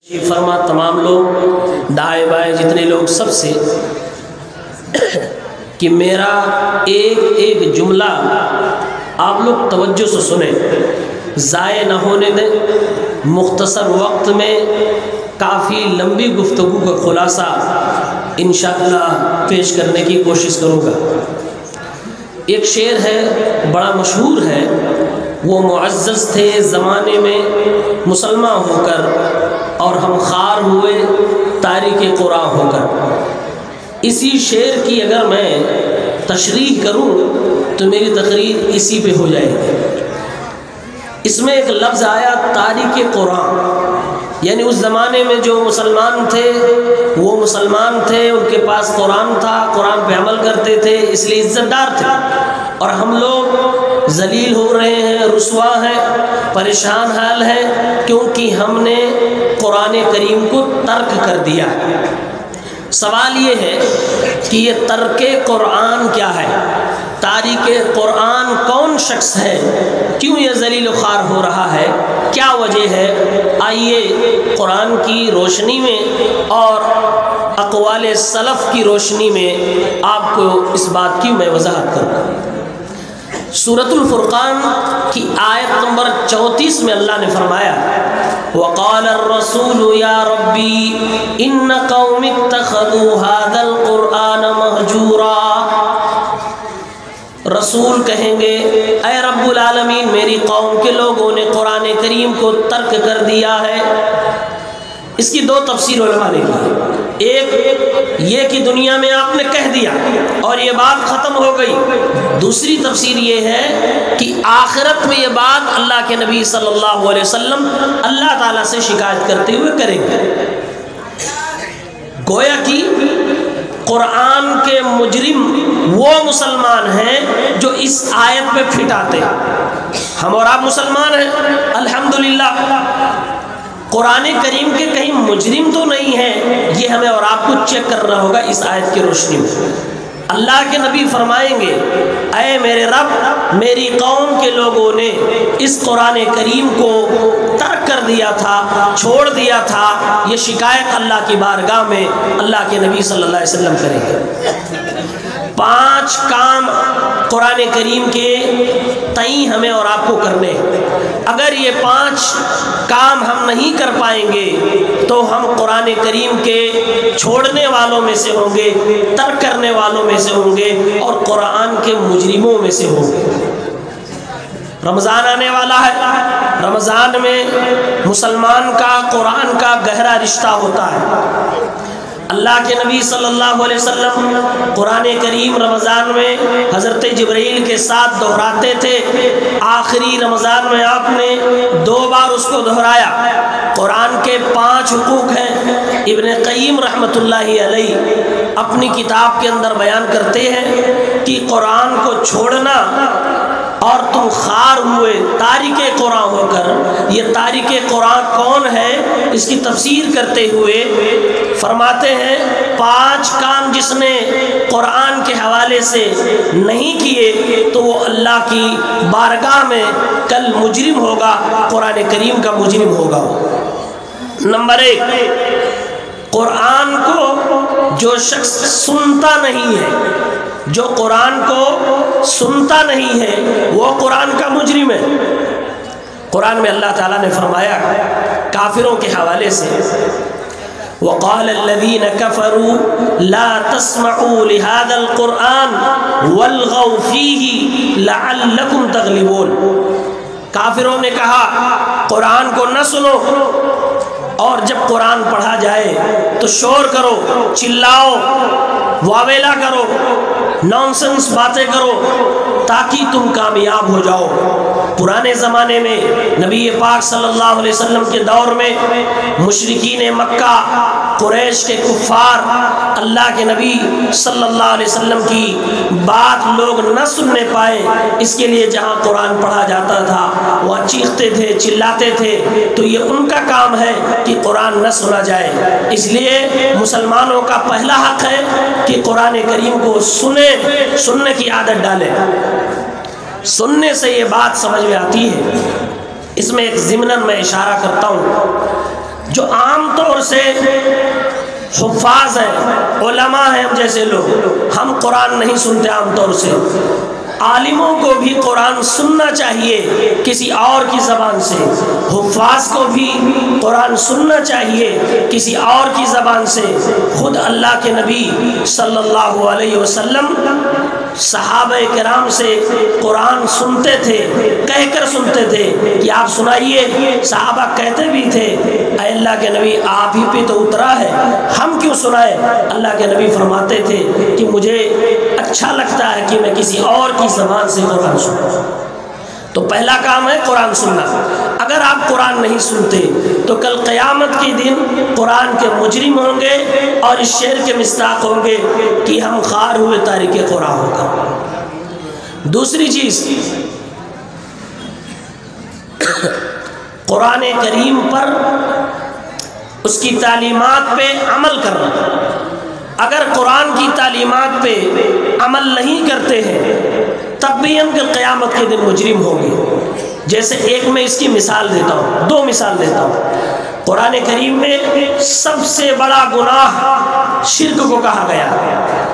فرما تمام لوگ دائیں بائیں جتنے لوگ سب سے کہ میرا ایک ایک جملہ آپ لوگ توجہ سے سنیں، ضائع نہ ہونے دیں۔ مختصر وقت میں کافی لمبی گفتگو کا خلاصہ انشاءاللہ پیش کرنے کی کوشش کروں گا۔ ایک شعر ہے بڑا مشہور ہے، وہ معزز تھے زمانے میں مسلمان ہو کر اور ہم خار ہوئے تاریک قرآن ہو کر۔ اسی شعر کی اگر میں تشریح کروں تو میری تقریر اسی پہ ہو جائے گی۔ اس میں ایک لفظ آیا تاریک قرآن، یعنی اس زمانے میں جو مسلمان تھے وہ مسلمان تھے، ان کے پاس قرآن تھا، قرآن پہ عمل کرتے تھے، اس لیے عزت دار تھے، اور ہم لوگ ذلیل ہو رہے ہیں، رسوا ہیں، پریشان حال ہیں، کیونکہ ہم نے قرآن کریم کو ترک کر دیا۔ سوال یہ ہے کہ یہ ترک قرآن کیا ہے؟ تاریک قرآن کون شخص ہے؟ کیوں یہ ذلیل و خوار ہو رہا ہے؟ کیا وجہ ہے؟ آئیے قرآن کی روشنی میں اور اقوال سلف کی روشنی میں آپ کو اس بات کی میں وضاحت کروں۔ سورۃ الفرقان کی آیت نمبر 34 میں اللہ نے فرمایا وَقَالَ الرَّسُولُ يَا رَبِّي إِنَّ قَوْمِ اتَّخَذُوا هَذَا الْقُرْآنَ مَهْجُورًا۔ رسول کہیں گے اے رب العالمین، میری قوم کے لوگوں نے قرآن کریم کو ترک کر دیا ہے۔ اس کی دو تفسیر علماء نے کی، ایک یہ کہ دنیا میں آپ نے کہہ دیا اور یہ بات ختم ہو گئی، دوسری تفسیر یہ ہے کہ آخرت میں یہ بات اللہ کے نبی صلی اللہ علیہ وسلم اللہ تعالیٰ سے شکایت کرتے ہوئے کریں گے۔ گویا کہ قرآن کے مجرم وہ مسلمان ہیں جو اس آیت پہ فٹ آتے ہیں۔ ہم اور آپ مسلمان ہیں الحمدللہ، قرآن کریم کے کہیں مجرم تو نہیں ہیں، یہ ہمیں اور آپ کو چیک کرنا ہوگا اس آیت کی روشنی میں۔ اللہ کے نبی فرمائیں گے اے میرے رب، میری قوم کے لوگوں نے اس قرآن کریم کو ترک کر دیا تھا، چھوڑ دیا تھا، یہ شکایت اللہ کی بارگاہ میں اللہ کے نبی صلی اللہ علیہ وسلم کریں گے۔ 5 کام قرآن کریم کے تئیں ہمیں اور آپ کو کرنے ہیں۔ اگر یہ 5 کام ہم نہیں کر پائیں گے تو ہم قرآن کریم کے چھوڑنے والوں میں سے ہوں گے، ترک کرنے والوں میں سے ہوں گے، اور قرآن کے مجرموں میں سے ہوں گے۔ رمضان آنے والا ہے، رمضان میں مسلمان کا قرآن کا گہرا رشتہ ہوتا ہے۔ اللہ کے نبی صلی اللہ علیہ وسلم قرآن کریم رمضان میں حضرت جبرائیل کے ساتھ دہراتے تھے۔ آخری رمضان میں آپ نے 2 بار اس کو دہرایا۔ قرآن کے 5 حقوق ہیں، ابن قیم رحمۃ اللہ علیہ اپنی کتاب کے اندر بیان کرتے ہیں کہ قرآن کو چھوڑنا اور تم خار ہوئے تاریک قرآن ہو کر، یہ تاریک قرآن کون ہے اس کی تفسیر کرتے ہوئے فرماتے ہیں 5 کام جس نے قرآن کے حوالے سے نہیں کیے تو وہ اللہ کی بارگاہ میں کل مجرم ہوگا، قرآن کریم کا مجرم ہوگا۔ نمبر 1، قرآن کو جو شخص سنتا نہیں ہے، جو قرآن کو سنتا نہیں ہے وہ قرآن کا مجرم ہے۔ قرآن میں اللہ تعالیٰ نے فرمایا کافروں کے حوالے سے وَقَالَ الَّذِينَ كَفَرُوا لَا تَسْمَعُوا لِهَذَا الْقُرْآنِ وَالْغَوْا فِيهِ لَعَلَّكُمْ تَغْلِبُونَ۔ کافروں نے کہا قرآن کو نہ سنو، اور جب قرآن پڑھا جائے تو شور کرو، چلاؤ، واویلا کرو، نانسنس باتیں کرو تاکہ تم کامیاب ہو جاؤ۔ پرانے زمانے میں نبی پاک صلی اللہ علیہ وسلم کے دور میں مشرکین مکہ، قریش کے کفار اللہ کے نبی صلی اللہ علیہ وسلم کی بات لوگ نہ سننے پائے، اس کے لیے جہاں قرآن پڑھا جاتا تھا وہاں چیختے تھے، چلاتے تھے، تو یہ ان کا کام ہے کہ قرآن نہ سنا جائے۔ اس لیے مسلمانوں کا پہلا حق ہے کہ قرآن کریم کو سننے کی عادت ڈالیں۔ سننے سے یہ بات سمجھ میں آتی ہے۔ اس میں ایک ضمناً میں اشارہ کرتا ہوں جو عام طور سے حفاظ ہیں، علماء ہیں ہم جیسے لوگ، ہم قرآن نہیں سنتے عام طور سے۔ عالموں کو بھی قرآن سننا چاہیے کسی اور کی زبان سے، حفاظ کو بھی قرآن سننا چاہیے کسی اور کی زبان سے۔ خود اللہ کے نبی صلی اللہ علیہ وسلم صحابہ کرام سے قرآن سنتے تھے، کہہ کر سنتے تھے کہ آپ سنائیے۔ صحابہ کہتے بھی تھے اے اللہ کے نبی آپ ہی پہ تو اترا ہے، ہم کیوں سنائے؟ اللہ کے نبی فرماتے تھے کہ مجھے اچھا لگتا ہے کہ میں کسی اور کی زبان سے قرآن سنوں۔ تو پہلا کام ہے قرآن سننا۔ اگر آپ قرآن نہیں سنتے تو کل قیامت کے دن قرآن کے مجرم ہوں گے اور اس شعر کے مصداق ہوں گے کہ ہم خوار ہوئے تارک قرآن ہو کر۔ دوسری چیز، قرآن کریم پر، اس کی تعلیمات پہ عمل کرنا۔ اگر قرآن کی تعلیمات پہ عمل نہیں کرتے ہیں تب بھی ہم کل قیامت کے دن مجرم ہوں گے۔ جیسے ایک میں اس کی مثال دیتا ہوں، دو مثال دیتا ہوں۔ قرآن کریم میں سب سے بڑا گناہ شرک کو کہا گیا،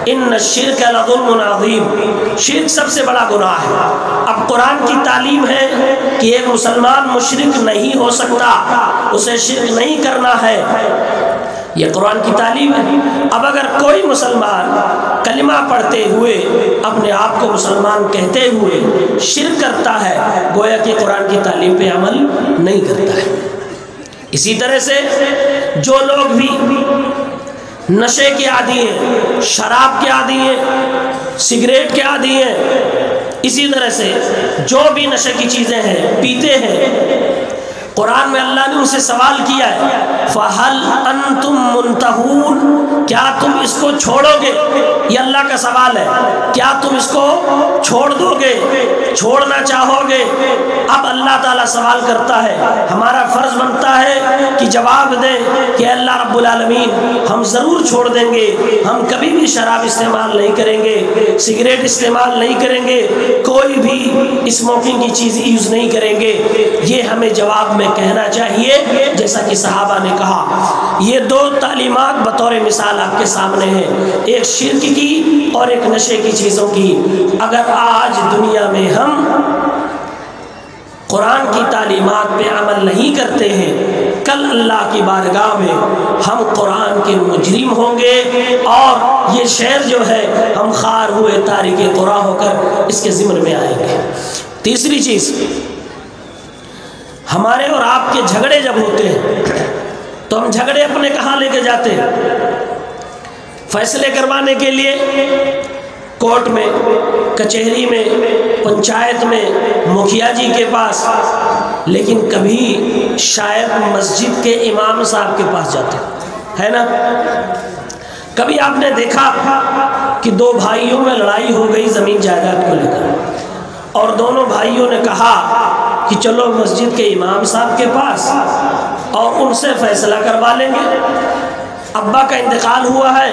ان الشرک لظلم عظیم، شرک سب سے بڑا گناہ ہے۔ اب قرآن کی تعلیم ہے کہ ایک مسلمان مشرک نہیں ہو سکتا، اسے شرک نہیں کرنا ہے، یہ قرآن کی تعلیم ہے۔ اب اگر کوئی مسلمان کلمہ پڑھتے ہوئے اپنے آپ کو مسلمان کہتے ہوئے شرک کرتا ہے، گویا کہ قرآن کی تعلیم پہ عمل نہیں کرتا ہے۔ اسی طرح سے جو لوگ بھی نشے کے عادی ہیں، شراب کے عادی ہیں، سگریٹ کے عادی ہیں، اسی طرح سے جو بھی نشے کی چیزیں ہیں، پیتے ہیں، قرآن میں اللہ نے ان سے سوال کیا ہے فَهَلْ أَنْتُمْ مُنْتَهُونَ، کیا تم اس کو چھوڑو گے؟ یہ اللہ کا سوال ہے، کیا تم اس کو چھوڑ دو گے، چھوڑنا چاہو گے؟ اب اللہ تعالیٰ سوال کرتا ہے، ہمارا فرض بنتا ہے کہ جواب دیں کہ اللہ رب العالمین ہم ضرور چھوڑ دیں گے، ہم کبھی بھی شراب استعمال نہیں کریں گے، سگریٹ استعمال نہیں کریں گے، کوئی بھی اسموکنگ کی چیز یوز نہیں کریں گے۔ یہ ہمیں جواب میں کہنا چاہیے جیسا کہ صحابہ نے کہا۔ یہ دو تعلیمات بطور مثال آپ کے سامنے ہیں، ایک شرک کی اور ایک نشے کی چیزوں کی۔ اگر آج دنیا میں ہم قرآن کی تعلیمات پہ عمل نہیں کرتے ہیں، کل اللہ کی بارگاہ میں ہم قرآن کے مجرم ہوں گے، اور یہ شعر جو ہے ہم خوار ہوئے تارک قرآن ہو کر اس کے ضمن میں آئیں گے۔ تیسری چیز، ہمارے اور آپ کے جھگڑے جب ہوتے ہیں تو ہم جھگڑے اپنے کہاں لے کے جاتے ہیں؟ فیصلے کروانے کے لیے کورٹ میں، کچہری میں، پنچایت میں، مکھیا جی کے پاس، لیکن کبھی شاید مسجد کے امام صاحب کے پاس جاتے ہیں، ہے نا؟ کبھی آپ نے دیکھا کہ دو بھائیوں میں لڑائی ہو گئی زمین جائیداد کو لے کر، اور دونوں بھائیوں نے کہا کہ چلو مسجد کے امام صاحب کے پاس اور ان سے فیصلہ کروا لیں گے۔ ابا کا انتقال ہوا ہے،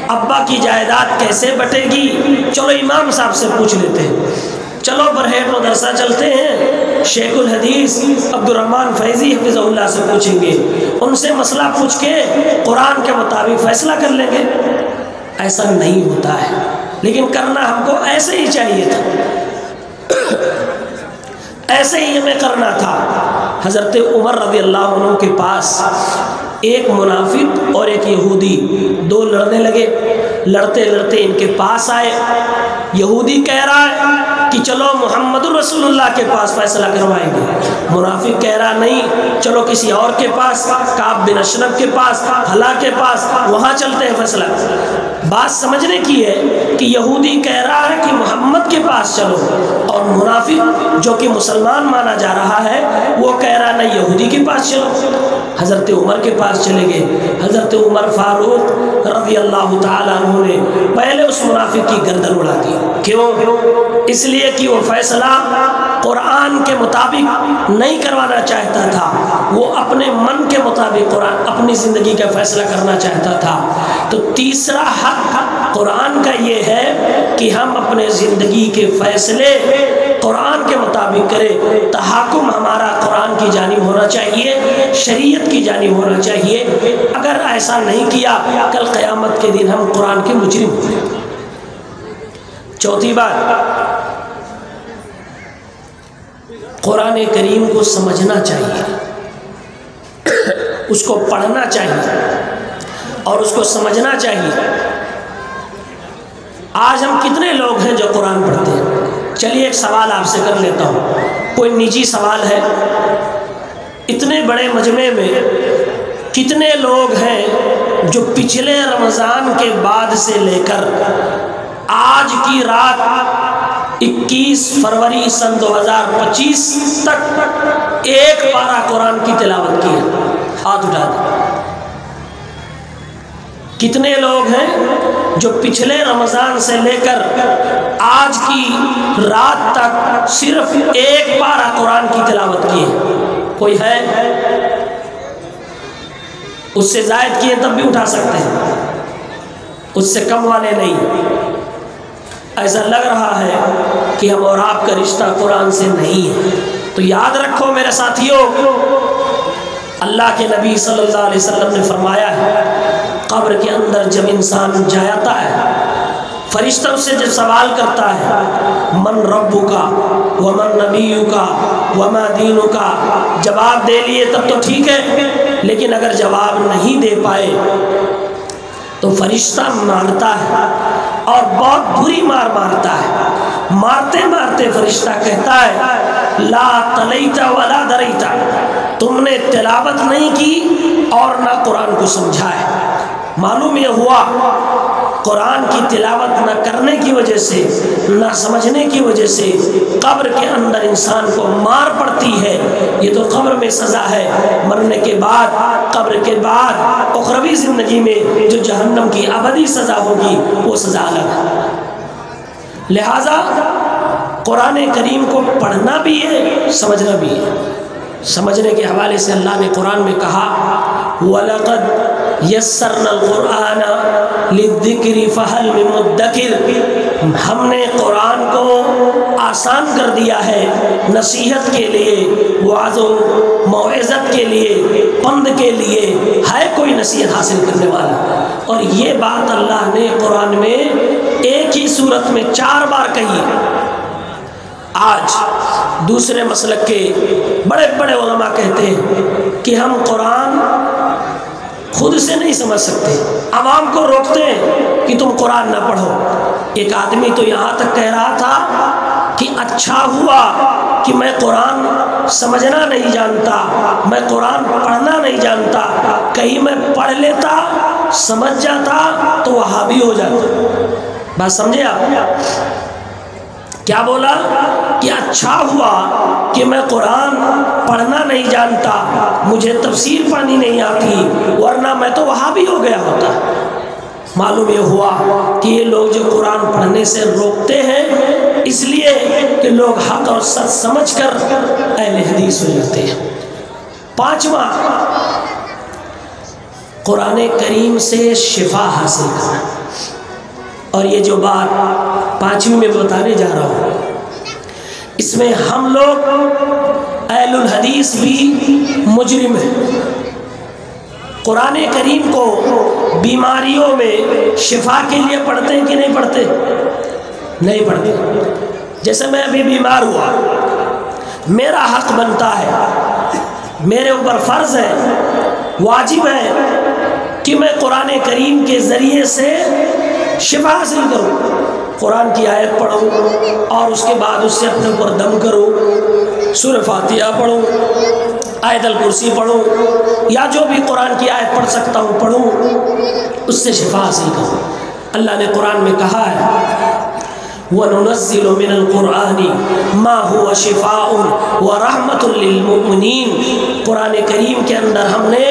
ابا کی جائیداد کیسے بٹے گی، چلو امام صاحب سے پوچھ لیتے ہیں۔ چلو برہیٹ مدرسہ چلتے ہیں، شیخ الحدیث عبد الرحمن فیضی حفظہ اللہ سے پوچھیں گے، ان سے مسئلہ پوچھ کے قرآن کے مطابق فیصلہ کر لیں گے۔ ایسا نہیں ہوتا ہے، لیکن کرنا ہم کو ایسے ہی چاہیے تھا، ایسے ہی ہمیں کرنا تھا۔ حضرت عمر رضی اللہ عنہ کے پاس ایک منافق اور ایک یہودی دو لڑنے لگے، لڑتے لڑتے ان کے پاس آئے۔ یہودی کہہ رہا ہے کہ چلو محمد رسول اللہ کے پاس فیصلہ کروائیں گے، منافق کہہ رہا نہیں، چلو کسی اور کے پاس، کعب بن اشرف کے پاس، حلا کے پاس، وہاں چلتے ہیں فیصلہ۔ بات سمجھنے کی ہے کہ یہودی کہہ رہا ہے کہ محمد کے پاس چلو، اور منافق جو کہ مسلمان مانا جا رہا ہے وہ کہہ رہا نہیں یہودی کے پاس چلو۔ حضرت عمر کے پاس چلے گئے۔ حضرت عمر فاروق رضی اللہ تعالیٰ عنہ نے پہلے اس منافق کی گردن اڑا دی۔ کیوں؟ اس لیے کہ وہ فیصلہ قرآن کے مطابق نہیں کروانا چاہتا تھا، وہ اپنے من کے مطابق قرآن اپنی زندگی کا فیصلہ کرنا چاہتا تھا۔ تو تیسرا حق قرآن کا یہ ہے کہ ہم اپنے زندگی کے فیصلے قرآن کے مطابق کرے، تحاکم ہمارا قرآن کی جانب ہونا چاہیے، شریعت کی جانب ہونا چاہیے۔ اگر ایسا نہیں کیا کل قیامت کے دن ہم قرآن کے مجرم ہوں گے۔ چوتھی بات، قرآن کریم کو سمجھنا چاہیے، اس کو پڑھنا چاہیے اور اس کو سمجھنا چاہیے۔ آج ہم کتنے لوگ ہیں جو قرآن پڑھتے ہیں؟ چلیے ایک سوال آپ سے کر لیتا ہوں، کوئی نجی سوال ہے۔ اتنے بڑے مجمع میں کتنے لوگ ہیں جو پچھلے رمضان کے بعد سے لے کر آج کی رات 21 فروری سن 2025 تک ایک پارہ قرآن کی تلاوت کی ہے؟ ہاتھ اٹھا دیں۔ کتنے لوگ ہیں جو پچھلے رمضان سے لے کر آج کی رات تک صرف ایک پارہ قرآن کی تلاوت کی ہے؟ کوئی ہے؟ اس سے زائد کیے تب بھی اٹھا سکتے ہیں، اس سے کم والے نہیں۔ ایسا لگ رہا ہے کہ ہم اور آپ کا رشتہ قرآن سے نہیں ہے۔ تو یاد رکھو میرے ساتھیوں، اللہ کے نبی صلی اللہ علیہ وسلم نے فرمایا ہے، قبر کے اندر جب انسان جاتا ہے، فرشتہ اس سے جب سوال کرتا ہے من ربکا ومن نبیکا وما دینکا، جواب دے لیے تب تو ٹھیک ہے، لیکن اگر جواب نہیں دے پائے تو فرشتہ مارتا ہے اور بہت بری مار مارتا ہے۔ مارتے مارتے فرشتہ کہتا ہے لا تلیتا ولا دریتا، تم نے تلاوت نہیں کی اور نہ قرآن کو سمجھا ہے۔ معلوم یہ ہوا قرآن کی تلاوت نہ کرنے کی وجہ سے، نہ سمجھنے کی وجہ سے قبر کے اندر انسان کو مار پڑتی ہے۔ یہ تو قبر میں سزا ہے، مرنے کے بعد، قبر کے بعد اخروی زندگی میں جو جہنم کی ابدی سزا ہوگی وہ سزا الگ ہے۔ لہذا قرآن کریم کو پڑھنا بھی ہے، سمجھنا بھی ہے۔ سمجھنے کے حوالے سے اللہ نے قرآن میں کہا وَلَقَدْ يَسَّرْنَا الْقُرْآنَ لِلذِّكْرِ فَهَلْ مِن مُدَّكِرٍ، ہم نے قرآن کو آسان کر دیا ہے نصیحت کے لیے، وعظ و موعظت کے لیے، پند کے لیے، ہے کوئی نصیحت حاصل کرنے والا؟ اور یہ بات اللہ نے قرآن میں ایک ہی صورت میں 4 بار کہی ہے۔ آج دوسرے مسلک کے بڑے بڑے علماء کہتے ہیں کہ ہم قرآن خود سے نہیں سمجھ سکتے، عوام کو روکتے ہیں کہ تم قرآن نہ پڑھو۔ ایک آدمی تو یہاں تک کہہ رہا تھا کہ اچھا ہوا کہ میں قرآن سمجھنا نہیں جانتا، میں قرآن پڑھنا نہیں جانتا، کہیں میں پڑھ لیتا سمجھ جاتا تو وہابی ہو جاتا۔ بات سمجھے آپ؟ کیا بولا کہ اچھا ہوا کہ میں قرآن پڑھنا نہیں جانتا، مجھے تفسیر پڑھنی نہیں آتی، ورنہ میں تو وہاں بھی ہو گیا ہوتا۔ معلوم یہ ہوا کہ یہ لوگ جو قرآن پڑھنے سے روکتے ہیں اس لیے کہ لوگ حق اور سچ سمجھ کر اہل حدیث ہو جاتے ہیں۔ 5واں، قرآن کریم سے شفا حاصل کرنا۔ اور یہ جو بات 5ویں میں بتانے جا رہا ہوں، اس میں ہم لوگ اہل الحدیث بھی مجرم ہیں۔ قرآن کریم کو بیماریوں میں شفا کے لیے پڑھتے ہیں کہ نہیں پڑھتے؟ نہیں پڑھتے۔ جیسے میں ابھی بیمار ہوا، میرا حق بنتا ہے، میرے اوپر فرض ہے، واجب ہے کہ میں قرآن کریم کے ذریعے سے شفا حاصل کروں، قرآن کی آیت پڑھوں اور اس کے بعد اس سے اپنے اوپر دم کروں، سورہ فاتحہ پڑھوں، آیت الکرسی پڑھوں، یا جو بھی قرآن کی آیت پڑھ سکتا ہوں پڑھوں، اس سے شفا حاصل کروں۔ اللہ نے قرآن میں کہا ہے وَنُنَزِّلُ مِنَ الْقُرْآنِ مَا هُوَ شِفَاءٌ وَرَحْمَةٌ لِّلْمُؤْمِنِينَ، قرآن کریم کے اندر ہم نے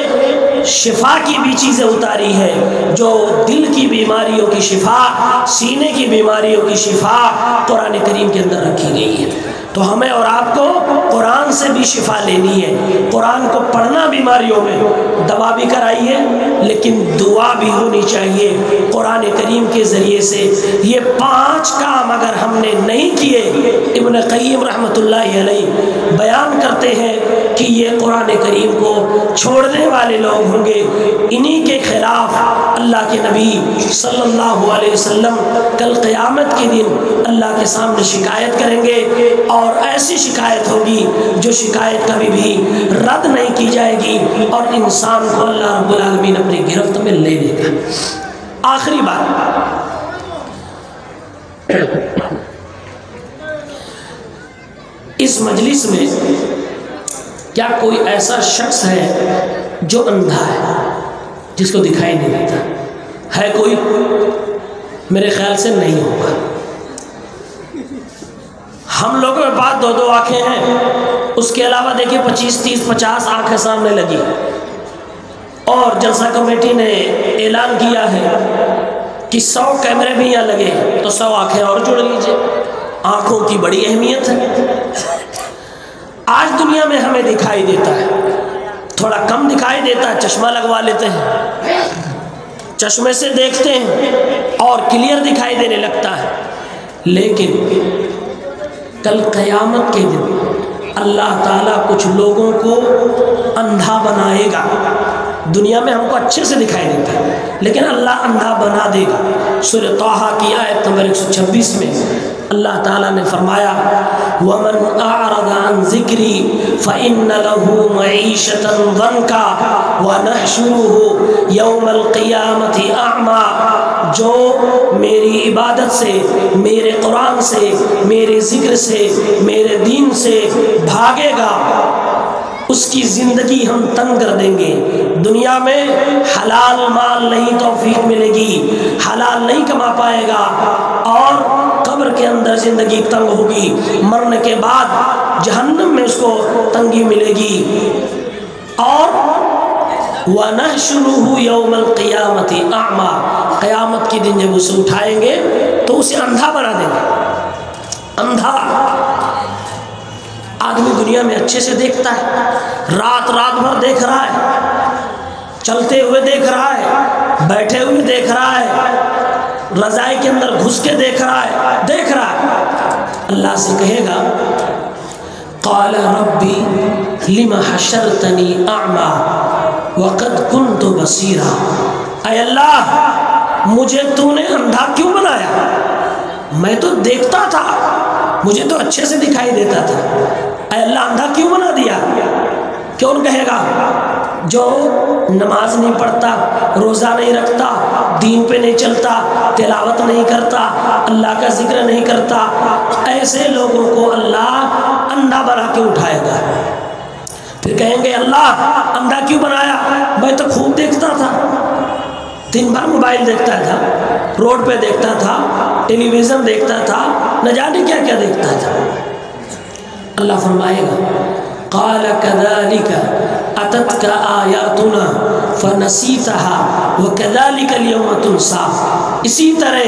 شفا کی بھی چیزیں اتاری ہے، جو دل کی بیماریوں کی شفا، سینے کی بیماریوں کی شفا قرآن کریم کے اندر رکھی گئی ہے۔ تو ہمیں اور آپ کو قرآن سے بھی شفا لینی ہے۔ قرآن کو پڑھنا بیماریوں میں، دوا بھی کرائیے، لیکن دعا بھی ہونی چاہیے قرآن کریم کے ذریعے سے۔ یہ 5 کام اگر ہم نے نہیں کیے، ابن قیم رحمۃ اللہ علیہ بیان کرتے ہیں کہ یہ قرآن کریم کو چھوڑنے والے لوگ ہوں گے، انہی کے خلاف اللہ کے نبی صلی اللہ علیہ وسلم کل قیامت کے دن اللہ کے سامنے شکایت کریں گے، اور ایسی شکایت ہوگی جو شکایت کبھی بھی رد نہیں کی جائے گی، اور انسان کو اللہ رب العالمین اپنی گرفت میں لے لے گا۔ آخری بات، اس مجلس میں کیا کوئی ایسا شخص ہے جو اندھا ہے، جس کو دکھائی نہیں دیتا ہے؟ کوئی؟ میرے خیال سے نہیں ہوگا۔ ہم لوگوں کے پاس 2 آنکھیں ہیں، اس کے علاوہ دیکھیں 25 30 50 آنکھیں سامنے لگی، اور جلسہ کمیٹی نے اعلان کیا ہے کہ 100 کیمرے بھی یہاں لگے تو 100 آنکھیں اور جوڑ لیجئے۔ آنکھوں کی بڑی اہمیت ہے۔ آج دنیا میں ہمیں دکھائی دیتا ہے، تھوڑا کم دکھائی دیتا ہے، چشمہ لگوا لیتے ہیں، چشمے سے دیکھتے ہیں اور کلیئر دکھائی دینے لگتا ہے، لیکن کل قیامت کے دن اللہ تعالیٰ کچھ لوگوں کو اندھا بنائے گا۔ دنیا میں ہم کو اچھے سے دکھائی دیتا ہے، لیکن اللہ اندھا بنا دے گا۔ سورہ طٰہٰ کی آیت نمبر 126 میں اللہ تعالیٰ نے فرمایا وَمَنْ أَعْرَضَ عَنْ ذِكْرِي فَإِنَّ لَهُ مَعِيشَةً ضَنْكًا وَنَحْشُرُهُ يَوْمَ الْقِيَامَةِ أَعْمَىٰ، جو میری عبادت سے، میرے قرآن سے، میرے ذکر سے، میرے دین سے بھاگے گا، اس کی زندگی ہم تنگ کر دیں گے۔ دنیا میں حلال مال نہیں توفیق ملے گی، حلال نہیں کما پائے گا، اور قبر کے اندر زندگی تنگ ہوگی، مرنے کے بعد جہنم میں اس کو تنگی ملے گی۔ اور وَنَحْشُرُهُ يَوْمَ الْقِيَامَةِ أَعْمَىٰ، قیامت کے دن جب اسے اٹھائیں گے تو اسے اندھا بنا دیں گے۔ اندھا آدمی دنیا میں اچھے سے دیکھتا ہے، رات بھر دیکھ رہا ہے، چلتے ہوئے دیکھ رہا ہے، بیٹھے ہوئے دیکھ رہا ہے، رضائی کے اندر گھس کے دیکھ رہا ہے۔ اللہ سے کہے گا قال ربی لم حشرتنی اعمیٰ وقد کنت بصیرا، اے اللہ مجھے تو نے اندھا کیوں بنایا؟ میں تو دیکھتا تھا، مجھے تو اچھے سے دکھائی دیتا تھا، اے اللہ اندھا کیوں بنا دیا؟ کیوں کہے گا جو نماز نہیں پڑھتا، روزہ نہیں رکھتا، دین پہ نہیں چلتا، تلاوت نہیں کرتا، اللہ کا ذکر نہیں کرتا، ایسے لوگوں کو اللہ اندھا بنا کے اٹھائے گا۔ پھر کہیں گے اللہ اندھا کیوں بنایا؟ میں تو خوب دیکھتا تھا، دن بھر موبائل دیکھتا تھا، روڈ پہ دیکھتا تھا، ٹیلی ویژن دیکھتا تھا، نہ جانے کیا کیا دیکھتا تھا۔ اللہ فرمائے گا قال كذلك اتتك آیاتنا فنسیتها وكذلك اليوم تنسى، اسی طرح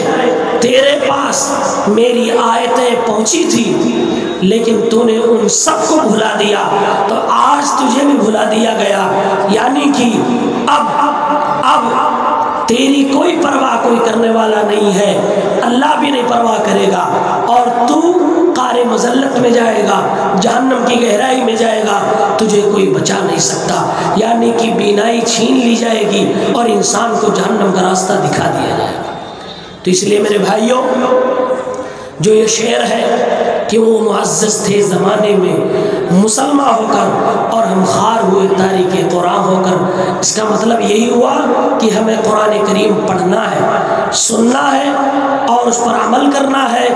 تیرے پاس میری آیتیں پہنچی تھی لیکن تو نے ان سب کو بھلا دیا، تو آج تجھے بھی بھلا دیا گیا۔ یعنی کہ اب تیری کوئی پرواہ کوئی کرنے والا نہیں ہے، اللہ بھی نہیں پرواہ کرے گا، اور تو قعر مذلت میں جائے گا، جہنم کی گہرائی میں جائے گا، تجھے کوئی بچا نہیں سکتا۔ یعنی کہ بینائی چھین لی جائے گی اور انسان کو جہنم کا راستہ دکھا دیا جائے گا۔ تو اس لیے میرے بھائیوں، جو یہ شعر ہے کہ وہ معزز تھے زمانے میں مسلمان ہو کر اور ہم خار ہوئے تاریخ قرآن ہو کر، اس کا مطلب یہی ہوا کہ ہمیں قرآن کریم پڑھنا ہے، سننا ہے اور اس پر عمل کرنا ہے،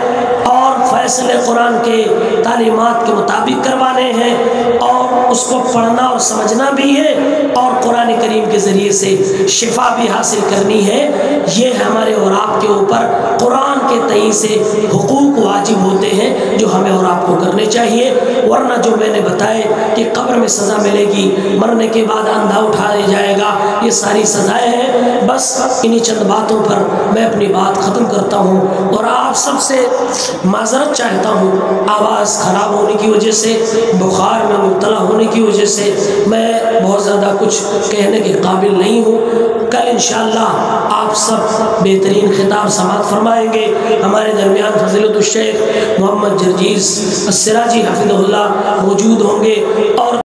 اور فیصلے قرآن کے تعلیمات کے مطابق کروانے ہیں، اور اس کو پڑھنا اور سمجھنا بھی ہے، اور قرآن کریم کے ذریعے سے شفا بھی حاصل کرنی ہے۔ یہ ہمارے اور آپ کے اوپر قرآن کے تئیں سے حقوق واجب ہوتے ہیں جو ہمیں اور آپ کو کرنے چاہیے، ورنہ جو میں نے بتائے کہ قبر میں سزا ملے گی، مرنے کے بعد اندھا اٹھایا جائے گا، یہ ساری سزائیں ہیں۔ بس انہی چند باتوں پر میں اپنی بات ختم کرتا ہوں، اور آپ سب سے معذرت چاہتا ہوں، آواز خراب ہونے کی وجہ سے، بخار میں مبتلا ہونے کی وجہ سے میں بہت زیادہ کچھ کہنے کے قابل نہیں ہوں۔ کل انشاءاللہ آپ سب بہترین خطاب سماعت فرمائیں گے۔ ہمارے درمیان فضیلت الشیخ محمد جرجیز السراجی حفظہ اللہ موجود ہوں گے اور